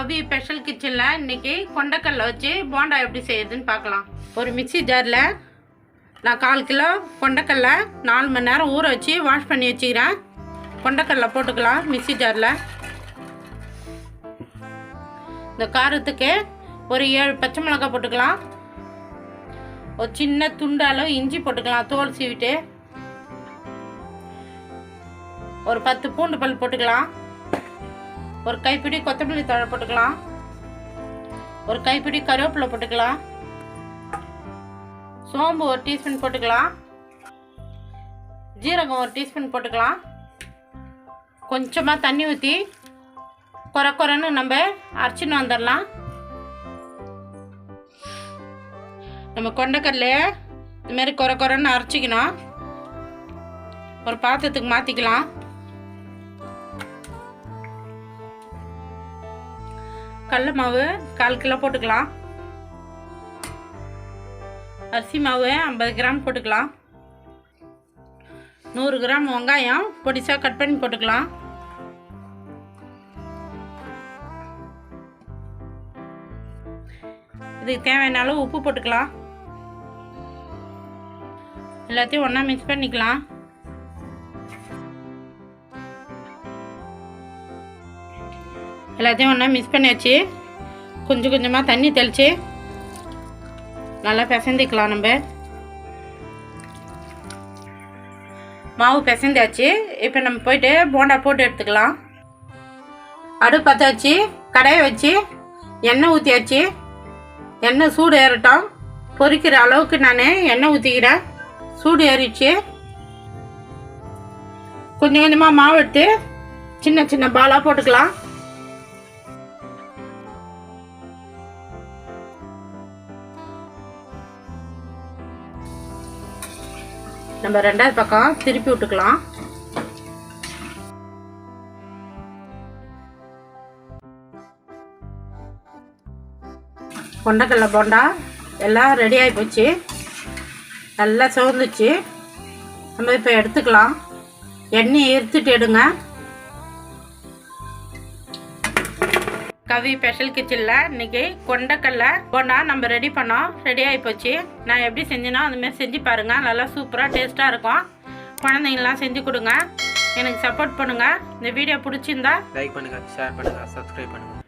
கவி special கிச்சனில் இன்றைக்கி கொண்டக்கடலை வச்சு போண்டா எப்படி செய்யுதுன்னு பார்க்கலாம். ஒரு மிக்ஸி ஜாரில் நான் 1/4 கிலோ கொண்டக்கடலை 4 மணி நேரம் ஊற வச்சு வாஷ் பண்ணி வச்சுக்கிறேன். கொண்டக்கடலை போட்டுக்கலாம் மிக்ஸி ஜாரில். இந்த காரத்துக்கு ஒரு 7 பச்சை மிளகாய் போட்டுக்கலாம். ஒரு சின்ன துண்டாலும் இஞ்சி போட்டுக்கலாம் தோல் சீவிட்டு. ஒரு 10 பூண்டு பல் போட்டுக்கலாம். ஒரு கைப்பிடி கொத்தமல்லி தழை போட்டுக்கலாம். ஒரு கைப்பிடி கருவேப்பிலை போட்டுக்கலாம். சோம்பு 1 டீஸ்பூன் போட்டுக்கலாம். ஜீரகம் 1 டீஸ்பூன் போட்டுக்கலாம். கொஞ்சமாக தண்ணி ஊற்றி கொரன்னு நம்ம அரைச்சின்னு வந்துடலாம். நம்ம கொண்டக்கடலையை இதுமாரி கொரன்னு அரைச்சிக்கணும். ஒரு பாத்திரத்துக்கு மாற்றிக்கலாம். கடல மாவு 1/4 கிலோ போட்டுக்கலாம். அரிசி மாவு 50 கிராம் போட்டுக்கலாம். 100 கிராம் வெங்காயம் பொடிசாக கட் பண்ணி போட்டுக்கலாம். இதுக்கு தேவையான அளவு உப்பு போட்டுக்கலாம். எல்லாத்தையும் ஒன்றா மிக்ஸ் பண்ணிக்கலாம். எல்லாத்தையும் ஒன்றா மிக்ஸ் பண்ணியாச்சு. கொஞ்சம் கொஞ்சமாக தண்ணி தெளித்து நல்லா பிசைஞ்சிக்கலாம். நம்ம மாவு பிசைந்தாச்சு. இப்போ நம்ம போயிட்டு போண்டா போட்டு எடுத்துக்கலாம். அடுப்பு பற்ற வச்சு கடாயை வச்சு எண்ணெய் ஊற்றியாச்சு. எண்ணெய் சூடு ஏறட்டும். பொரிக்கிற அளவுக்கு நான் எண்ணெய் ஊற்றிக்கிறேன். சூடு ஏறிடுச்சு. கொஞ்சம் கொஞ்சமாக மாவு எடுத்து சின்ன சின்ன பாலாக போட்டுக்கலாம். நம்ம 2வது பக்கம் திருப்பி விட்டுக்கலாம். கொண்டக்கடலை போண்டா எல்லாம் ரெடி ஆகி போச்சு. நல்லா சோர்ந்துச்சு. நம்ம இப்போ எடுத்துக்கலாம். எண்ணெயை எடுத்துட்டு எடுங்க. கவி ஸ்பெஷல் கிச்சனில் இன்றைக்கி கொண்டக்கடலை போண்டா நம்ம ரெடி பண்ணோம். ரெடி ஆகி போச்சு. நான் எப்படி செஞ்சேனோ அதுமாரி செஞ்சு பாருங்கள். நல்லா சூப்பராக டேஸ்ட்டாக இருக்கும். குழந்தைங்களாம் செஞ்சு கொடுங்க. எனக்கு சப்போர்ட் பண்ணுங்கள். இந்த வீடியோ பிடிச்சிருந்தா லைக் பண்ணுங்கள், ஷேர் பண்ணுங்கள், சப்ஸ்கிரைப் பண்ணுங்கள்.